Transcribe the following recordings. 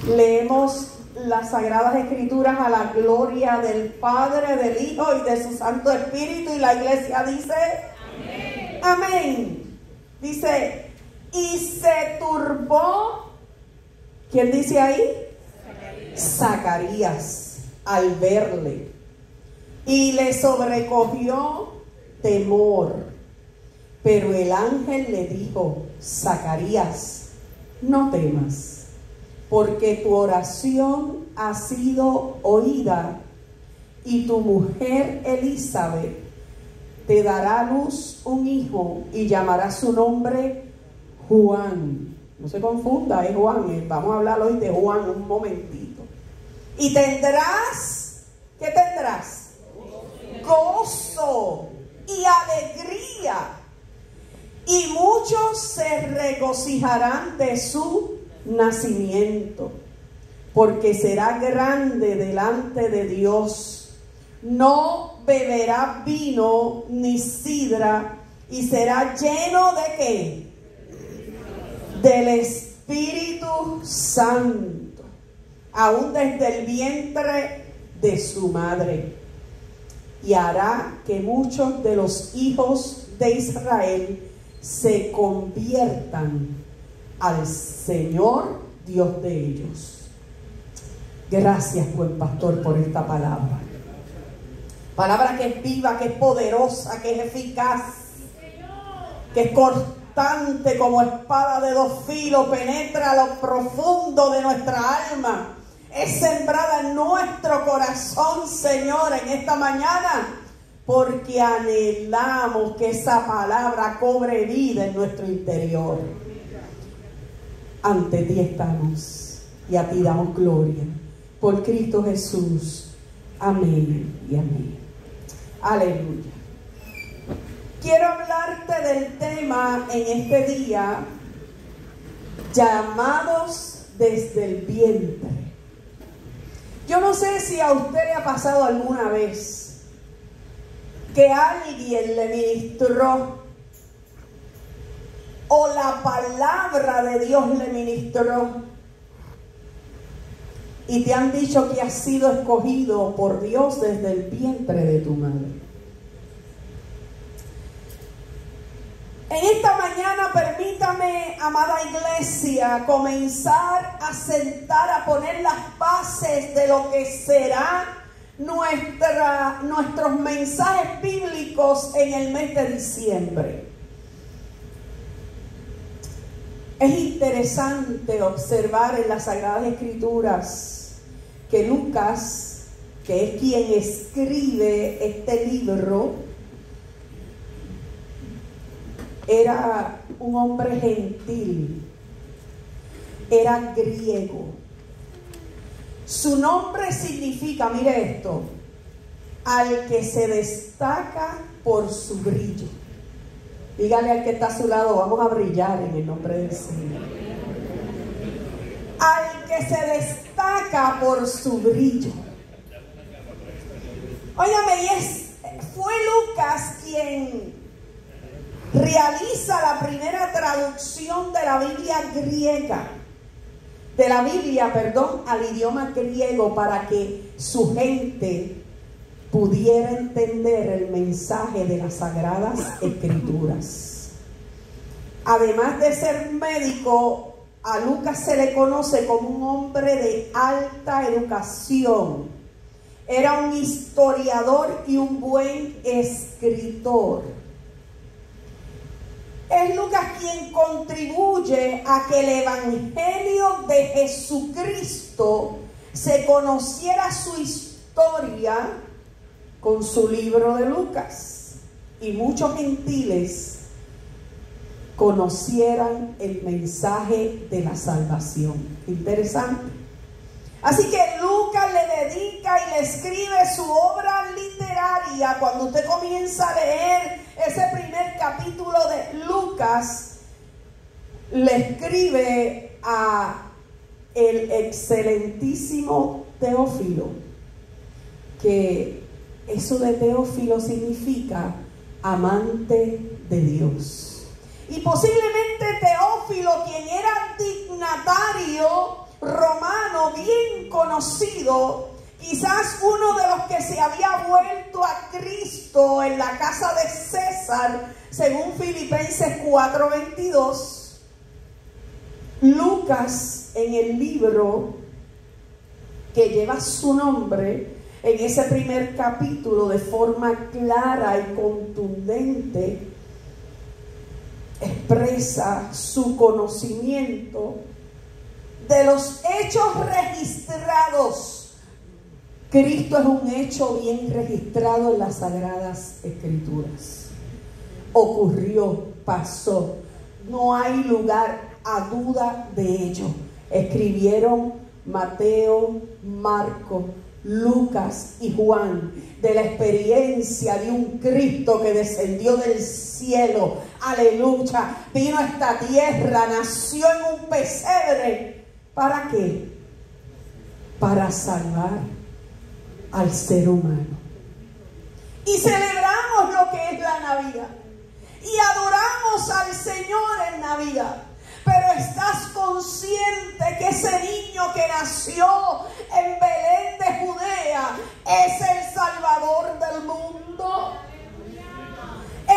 Leemos las Sagradas Escrituras a la gloria del Padre, del Hijo y de su Santo Espíritu, y la iglesia dice amén. Amén. Dice, y se turbó, ¿quién dice ahí? Zacarías al verle, y le sobrecogió temor. Pero el ángel le dijo: Zacarías, no temas, porque tu oración ha sido oída, y tu mujer Elizabeth te dará a luz un hijo, y llamará su nombre Juan. No se confunda, es Juan. Vamos a hablar hoy de Juan un momentito. Y tendrás, ¿qué tendrás? Gozo y alegría, y muchos se regocijarán de su nacimiento, porque será grande delante de Dios. No beberá vino ni sidra, y será lleno ¿de qué? Del Espíritu Santo, aún desde el vientre de su madre. Y hará que muchos de los hijos de Israel se conviertan al Señor Dios de ellos. Gracias, buen pastor, por esta palabra. Palabra que es viva, que es poderosa, que es eficaz, que es cortante como espada de dos filos, penetra a lo profundo de nuestra alma. Es sembrada en nuestro corazón, Señor, en esta mañana, porque anhelamos que esa palabra cobre vida en nuestro interior. Ante ti estamos y a ti damos gloria. Por Cristo Jesús. Amén y amén. Aleluya. Quiero hablarte del tema en este día: llamados desde el vientre. Yo no sé si a usted le ha pasado alguna vez que alguien le ministró, o la palabra de Dios le ministró, y te han dicho que has sido escogido por Dios desde el vientre de tu madre. En esta mañana, permítame, amada iglesia, comenzar a sentar, a poner las bases de lo que será nuestros mensajes bíblicos en el mes de diciembre. Es interesante observar en las Sagradas Escrituras que Lucas, que es quien escribe este libro, era un hombre gentil, era griego. Su nombre significa, mire esto, al que se destaca por su brillo. Dígale al que está a su lado: vamos a brillar en el nombre del Señor. Al que se destaca por su brillo. Óyame, fue Lucas quien realiza la primera traducción de la Biblia griega, al idioma griego, para que su gente pudiera entender el mensaje de las Sagradas Escrituras. Además de ser médico, a Lucas se le conoce como un hombre de alta educación. Era un historiador y un buen escritor. Es Lucas quien contribuye a que el Evangelio de Jesucristo se conociera su historia con su libro de Lucas, y muchos gentiles conocieran el mensaje de la salvación. Interesante. Así que Lucas le dedica y le escribe su obra literaria. Cuando usted comienza a leer ese primer capítulo de Lucas, le escribe a el excelentísimo Teófilo, que eso de Teófilo significa amante de Dios. Y posiblemente Teófilo, quien era dignatario romano, conocido, quizás uno de los que se había vuelto a Cristo en la casa de César, según Filipenses 4:22. Lucas, en el libro que lleva su nombre, en ese primer capítulo, de forma clara y contundente, expresa su conocimiento de los hechos registrados. Cristo es un hecho bien registrado en las Sagradas Escrituras. Ocurrió, pasó, no hay lugar a duda de ello. Escribieron Mateo, Marcos, Lucas y Juan de la experiencia de un Cristo que descendió del cielo, aleluya, vino a esta tierra, nació en un pesebre. ¿Para qué? Para salvar al ser humano. Y celebramos lo que es la Navidad y adoramos al Señor en Navidad. Pero estás consciente que ese niño que nació en Belén de Judea es el Salvador del mundo.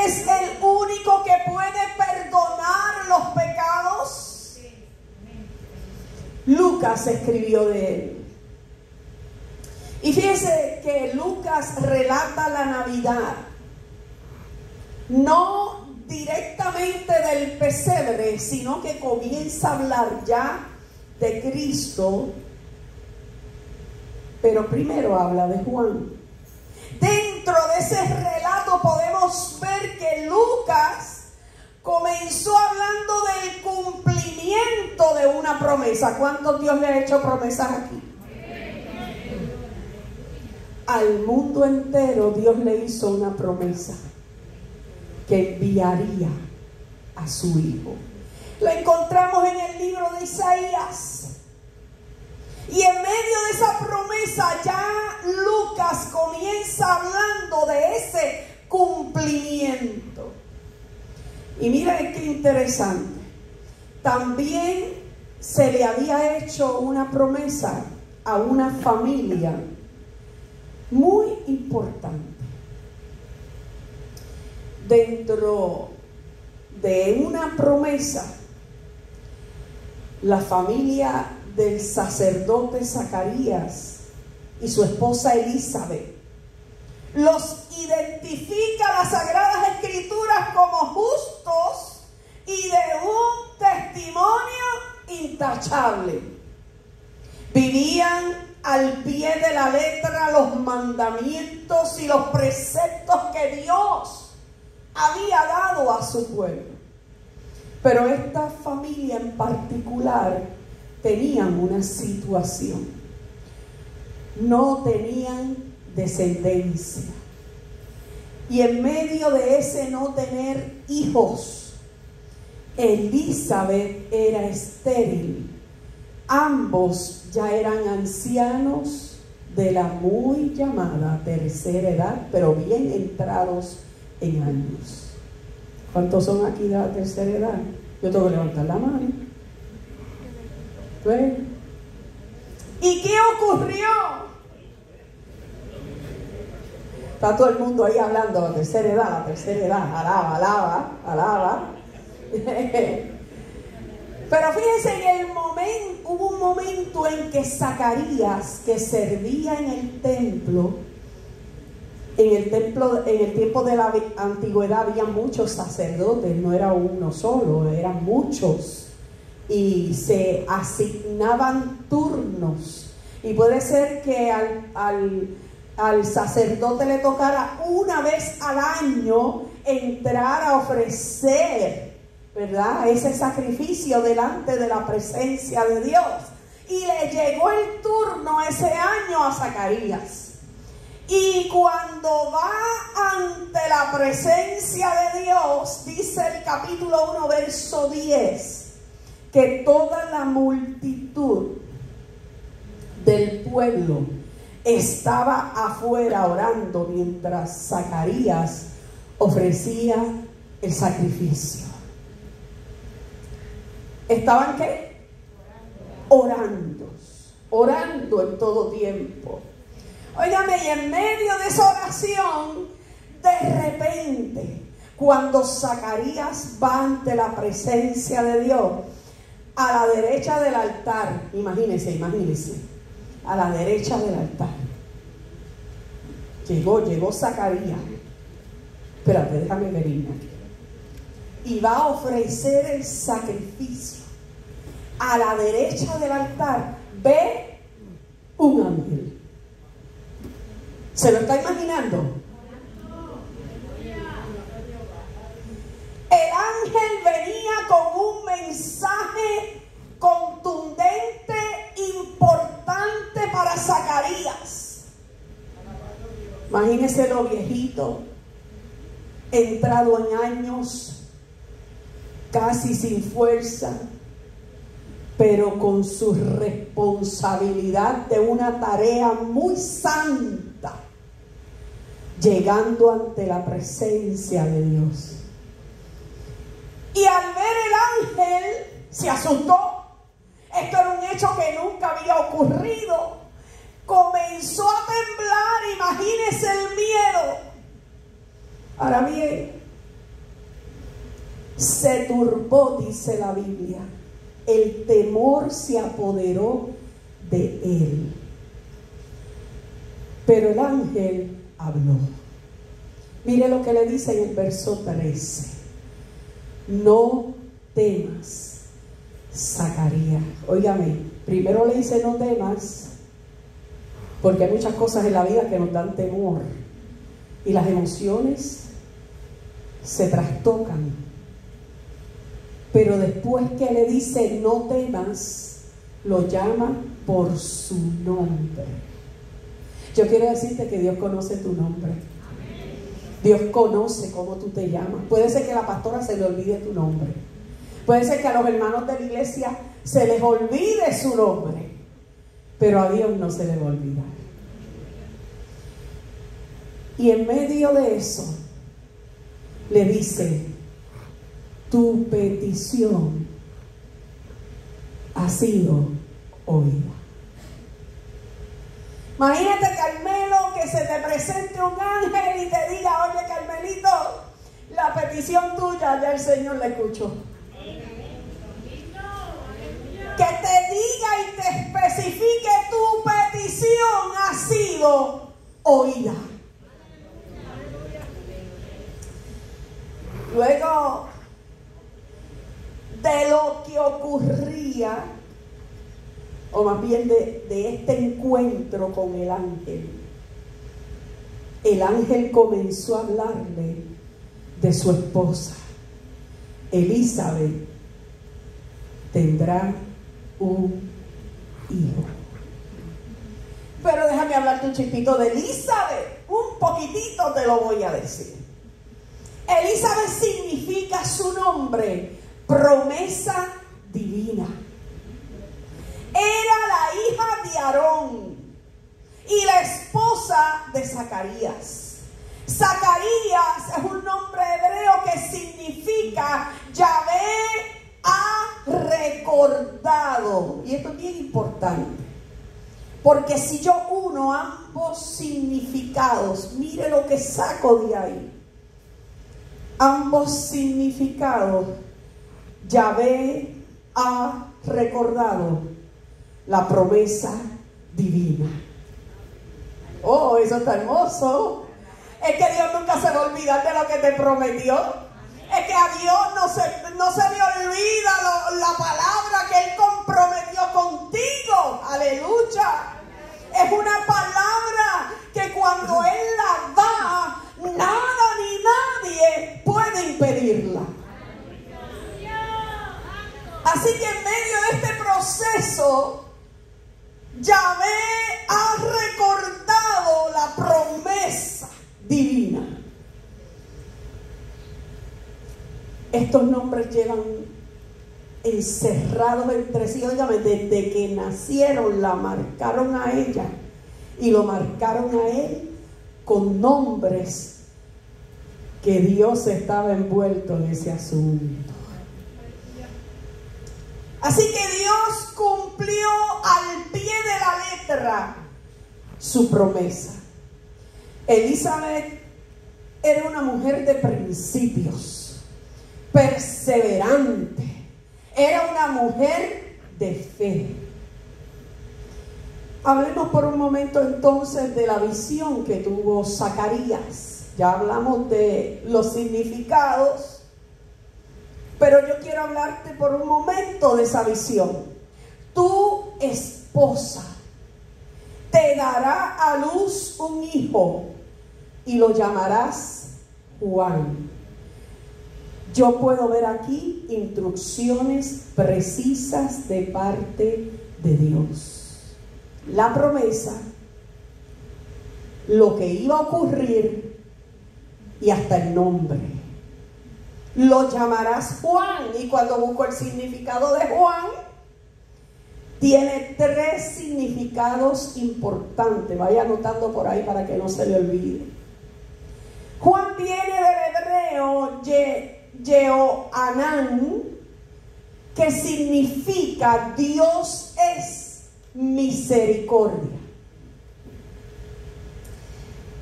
Es el único que puede perdonar los pecados. Lucas escribió de él. Y fíjense que Lucas relata la Navidad, no directamente del pesebre, sino que comienza a hablar ya de Cristo, pero primero habla de Juan. Dentro de ese relato podemos ver que Lucas comenzó hablando del cumplimiento de una promesa. ¿Cuántos Dios le ha hecho promesas aquí? Al mundo entero Dios le hizo una promesa, que enviaría a su Hijo. Lo encontramos en el libro de Isaías. Y en medio de esa promesa ya Lucas comienza hablando de ese cumplimiento. Y miren qué interesante. También se le había hecho una promesa a una familia muy importante. Dentro de una promesa, la familia del sacerdote Zacarías y su esposa Elizabeth los identifica las Sagradas Escrituras como justos y de un testimonio intachable. Vivían al pie de la letra los mandamientos y los preceptos que Dios había dado a su pueblo. Pero esta familia en particular tenían una situación. No tenían descendencia. Y en medio de ese no tener hijos, Elizabeth era estéril. Ambos ya eran ancianos de la muy llamada tercera edad, pero bien entrados en años. ¿Cuántos son aquí de la tercera edad? Yo tengo que levantar la mano. ¿Ves? ¿Y qué ocurrió? Está todo el mundo ahí hablando, la tercera edad, alaba. Pero fíjense, hubo un momento en que Zacarías, que servía en el templo, en el tiempo de la antigüedad había muchos sacerdotes, no era uno solo, eran muchos, y se asignaban turnos, y puede ser que al sacerdote le tocara una vez al año entrar a ofrecer, ¿verdad?, ese sacrificio delante de la presencia de Dios. Y le llegó el turno ese año a Zacarías. Y cuando va ante la presencia de Dios, dice el capítulo 1, verso 10, que toda la multitud del pueblo estaba afuera orando mientras Zacarías ofrecía el sacrificio. ¿Estaban qué? Orando. orando en todo tiempo. Óigame, y en medio de esa oración, de repente, cuando Zacarías va ante la presencia de Dios, a la derecha del altar, imagínense, a la derecha del altar, llegó Zacarías. Espérate, déjame venirme aquí. Y va a ofrecer el sacrificio. A la derecha del altar ve un ángel. ¿Se lo está imaginando? El ángel venía con un mensaje contundente, importante para Zacarías. Imagínese lo viejito, entrado en años, casi sin fuerza, pero con su responsabilidad de una tarea muy santa, llegando ante la presencia de Dios. Y al ver el ángel, se asustó. Esto era un hecho que nunca había ocurrido. Comenzó a temblar, imagínese el miedo. Ahora bien, se turbó, dice la Biblia. El temor se apoderó de él. Pero el ángel habló. Mire lo que le dice en el verso 13. No temas, Zacarías. Óigame, primero le dice no temas, porque hay muchas cosas en la vida que nos dan temor. Y las emociones se trastocan. Pero después que le dice no temas, lo llama por su nombre. Yo quiero decirte que Dios conoce tu nombre. Dios conoce cómo tú te llamas. Puede ser que a la pastora se le olvide tu nombre. Puede ser que a los hermanos de la iglesia se les olvide su nombre. Pero a Dios no se le va a olvidar. Y en medio de eso, le dice, tu petición ha sido oída. Imagínate, Carmelo, que se te presente un ángel y te diga, oye, Carmelito, la petición tuya ya el Señor la escuchó. Que te diga y te especifique tu petición ha sido oída. Luego de lo que ocurría, o más bien de este encuentro con el ángel comenzó a hablarle de su esposa. Elizabeth tendrá un hijo. Pero déjame hablarte un chispito de Elizabeth, un poquitito te lo voy a decir. Elizabeth significa su nombre, promesa divina. Era la hija de Aarón y la esposa de Zacarías. Zacarías es un nombre hebreo que significa Yahvé ha recordado. Y esto es bien importante, porque si yo uno ambos significados, mire lo que saco de ahí. Ambos significados, Yahvé ha recordado la promesa divina. Oh, eso está hermoso. Es que Dios nunca se va a olvidar de lo que te prometió. Es que a Dios no se le olvida la palabra que Él comprometió contigo. Aleluya. Es una palabra que cuando Él la da, nada ni nadie puede impedirla. Así que en medio de este proceso, Yahvé ha recordado la promesa divina. Estos nombres llevan encerrados entre sí. Óigame, desde que nacieron la marcaron a ella y lo marcaron a él con nombres que Dios estaba envuelto en ese asunto. Así que Dios cumplió al pie de honra su promesa. Elizabeth era una mujer de principios, perseverante, era una mujer de fe. Hablemos por un momento entonces de la visión que tuvo Zacarías. Ya hablamos de los significados, pero yo quiero hablarte por un momento de esa visión. Tu esposa te dará a luz un hijo y lo llamarás Juan. Yo puedo ver aquí instrucciones precisas de parte de Dios. La promesa, lo que iba a ocurrir y hasta el nombre. Lo llamarás Juan, y cuando busco el significado de Juan, tiene 3 significados importantes. Vaya anotando por ahí para que no se le olvide. Juan viene del hebreo Yehoanán, que significa Dios es misericordia.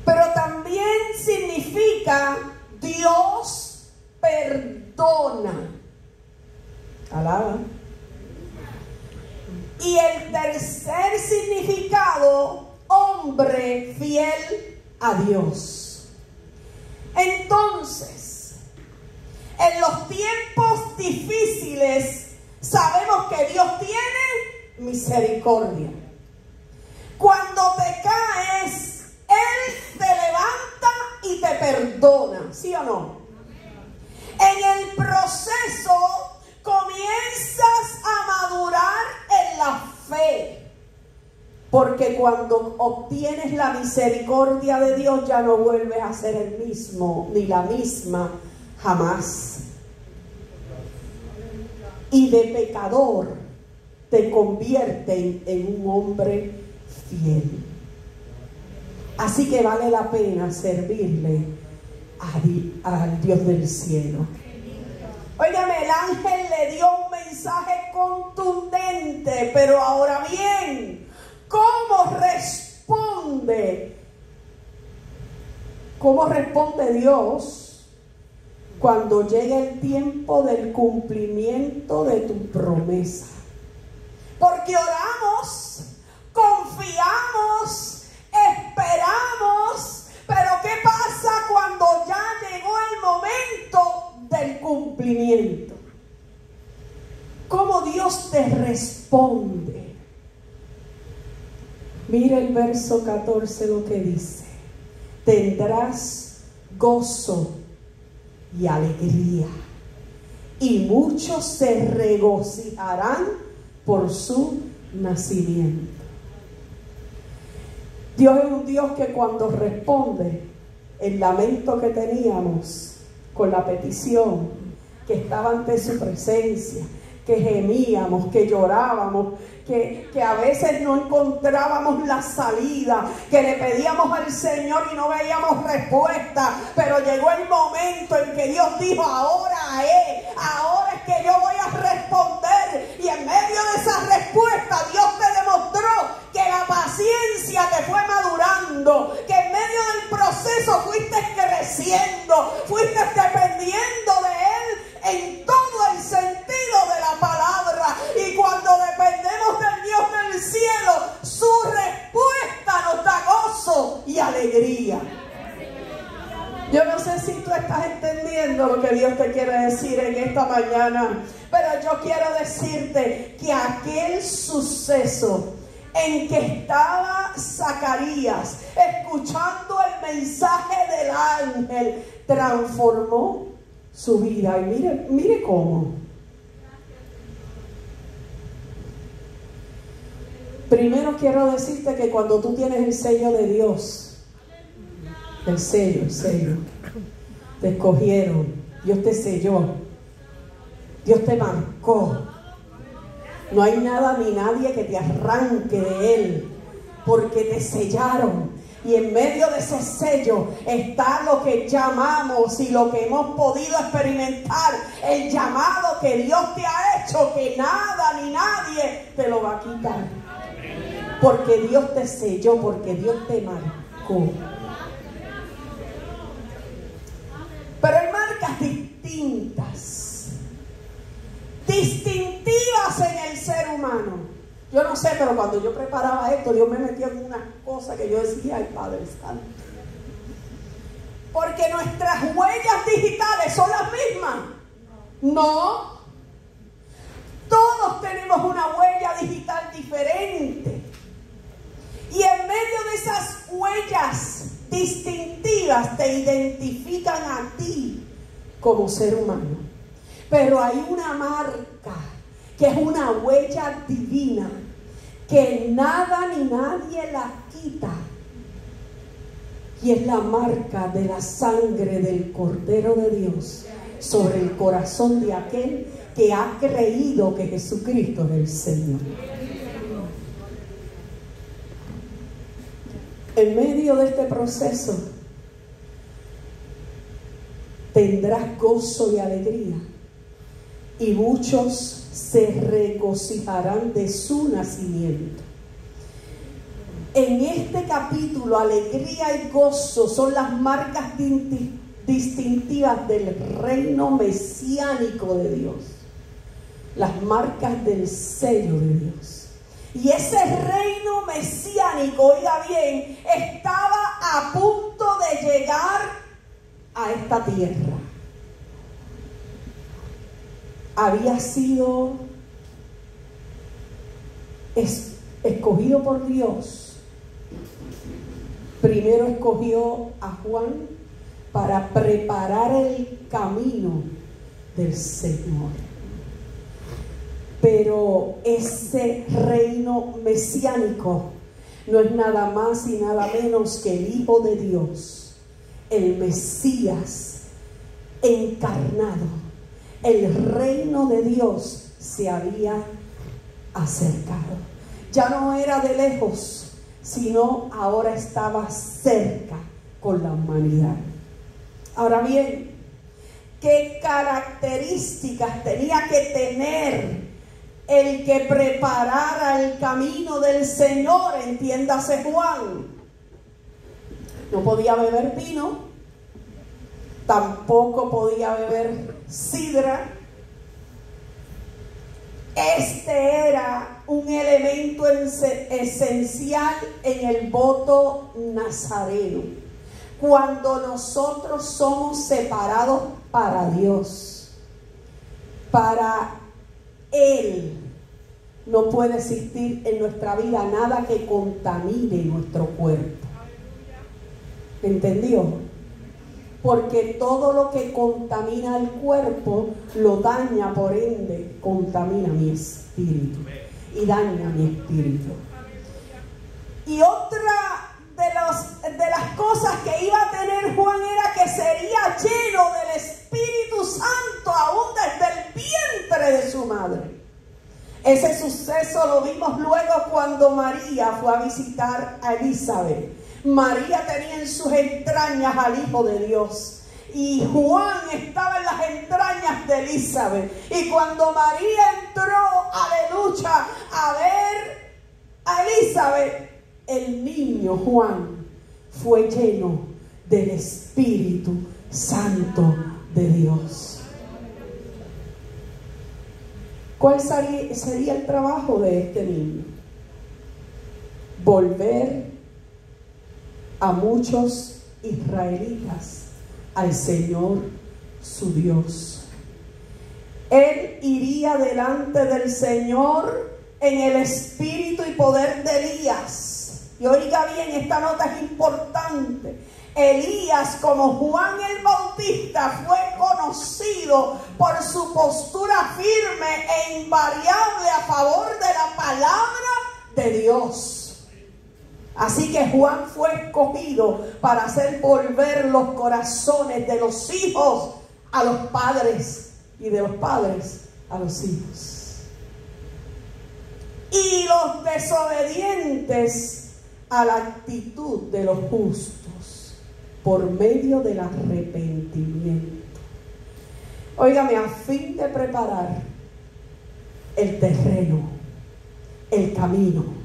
Pero también significa Dios perdona. Alaba. Y el tercer significado, hombre fiel a Dios. Entonces, en los tiempos difíciles, sabemos que Dios tiene misericordia. Cuando te caes, Él te levanta y te perdona, ¿sí o no? En el proceso comienzas a madurar en la fe, porque cuando obtienes la misericordia de Dios ya no vuelves a ser el mismo ni la misma jamás. Y de pecador te convierte en un hombre fiel. Así que vale la pena servirle al Dios del cielo. Óigame, el ángel le dio un mensaje contundente, pero ahora bien, ¿cómo responde? ¿Cómo responde Dios cuando llega el tiempo del cumplimiento de tu promesa? Porque oramos, confiamos, esperamos, pero ¿qué pasa cuando ya llegó el momento del cumplimiento? ¿Cómo Dios te responde? Mira el verso 14 lo que dice: tendrás gozo y alegría, y muchos se regocijarán por su nacimiento. Dios es un Dios que cuando responde el lamento que teníamos con la petición, que estaba ante su presencia, que gemíamos, que llorábamos, que a veces no encontrábamos la salida, que le pedíamos al Señor y no veíamos respuesta, pero llegó el momento en que Dios dijo: ahora es que yo voy a responder. Y en medio de esa respuesta Dios te demostró que la paciencia te fue madurando, que en medio del proceso fuiste creciendo, fuiste dependiendo de Él en todo el sentido de la palabra. Y cuando dependemos del Dios del cielo, su respuesta nos da gozo y alegría. Yo no sé si tú estás entendiendo lo que Dios te quiere decir en esta mañana, pero yo quiero decirte que aquel suceso en que estaba Zacarías escuchando el mensaje del ángel transformó su vida. Y mire cómo. Primero quiero decirte que cuando tú tienes el sello de Dios, el sello, te escogieron, Dios te selló, Dios te marcó. No hay nada ni nadie que te arranque de Él, porque te sellaron. Y en medio de ese sello está lo que llamamos y lo que hemos podido experimentar, el llamado que Dios te ha hecho, que nada ni nadie te lo va a quitar. porque Dios te selló, porque Dios te marcó. Pero hay marcas distintivas en el ser humano. Yo no sé, pero cuando yo preparaba esto, Dios me metió en una cosa que yo decía, ay Padre Santo. Porque nuestras huellas digitales son las mismas. No. Todos tenemos una huella digital diferente. Y en medio de esas huellas distintivas te identifican a ti como ser humano. Pero hay una marca que es una huella divina que nada ni nadie la quita. Y es la marca de la sangre del Cordero de Dios sobre el corazón de aquel que ha creído que Jesucristo es el Señor. En medio de este proceso tendrás gozo y alegría, y muchos se regocijarán de su nacimiento. En este capítulo, alegría y gozo son las marcas distintivas del reino mesiánico de Dios, las marcas del sello de Dios. Y ese reino mesiánico, oiga bien, estaba a punto de llegar a esta tierra. Había sido escogido por Dios. Primero escogió a Juan para preparar el camino del Señor. Pero ese reino mesiánico no es nada más y nada menos que el Hijo de Dios, el Mesías encarnado. El reino de Dios se había acercado. Ya no era de lejos, sino ahora estaba cerca con la humanidad. Ahora bien, ¿qué características tenía que tener el que preparara el camino del Señor? Entiéndase Juan. No podía beber vino, tampoco podía beber sidra. Este era un elemento esencial en el voto nazareno. Cuando nosotros somos separados para Dios, para Él, no puede existir en nuestra vida nada que contamine nuestro cuerpo. ¿Entendió? Porque todo lo que contamina el cuerpo lo daña, por ende, contamina mi espíritu y daña mi espíritu. Y otra de las cosas que iba a tener Juan era que sería lleno del Espíritu Santo aún desde el vientre de su madre. Ese suceso lo vimos luego cuando María fue a visitar a Elizabeth. María tenía en sus entrañas al Hijo de Dios y Juan estaba en las entrañas de Elizabeth. Y cuando María entró, aleluya, a ver a Elizabeth, el niño Juan fue lleno del Espíritu Santo de Dios. ¿Cuál sería el trabajo de este niño? Volver a muchos israelitas al Señor su Dios. Él iría delante del Señor en el espíritu y poder de Elías. Y oiga bien, esta nota es importante. Elías, como Juan el Bautista, fue conocido por su postura firme e invariable a favor de la palabra de Dios. Así que Juan fue escogido para hacer volver los corazones de los hijos a los padres y de los padres a los hijos. Y los desobedientes a la actitud de los justos por medio del arrepentimiento. Óigame, a fin de preparar el terreno, el camino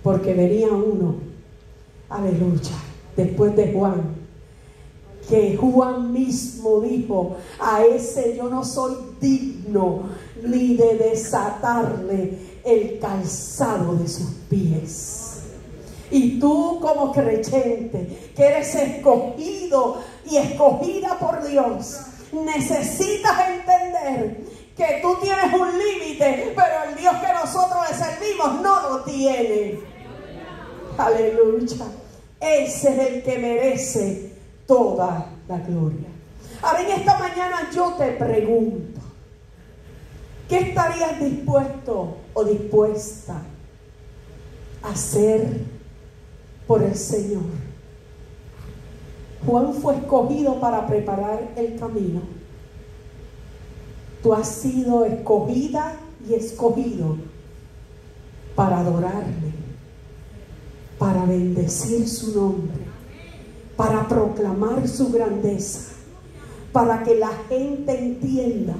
Porque venía uno, aleluya, después de Juan, que Juan mismo dijo: a ese yo no soy digno ni de desatarle el calzado de sus pies. Y tú, como creyente, que eres escogido y escogida por Dios, necesitas entender que tú tienes un límite, pero el Dios que nosotros le servimos no lo tiene. Aleluya. Ese es el que merece toda la gloria. Ahora, en esta mañana yo te pregunto, ¿qué estarías dispuesto o dispuesta a hacer por el Señor? Juan fue escogido para preparar el camino. Tú has sido escogida y escogido para adorarle, para bendecir su nombre, para proclamar su grandeza, para que la gente entienda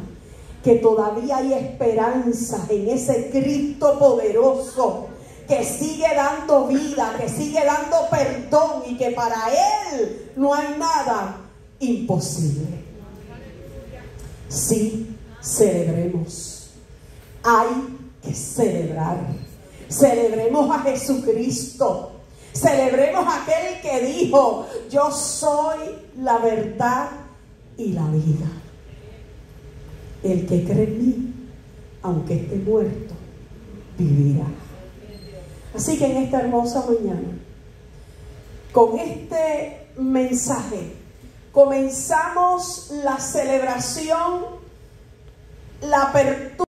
que todavía hay esperanza en ese Cristo poderoso que sigue dando vida, que sigue dando perdón y que para Él no hay nada imposible. Sí, celebremos. Hay que celebrar. Celebremos a Jesucristo. Celebremos a aquel que dijo: yo soy la verdad y la vida. El que cree en mí, aunque esté muerto, vivirá. Así que en esta hermosa mañana, con este mensaje, comenzamos la celebración, la apertura.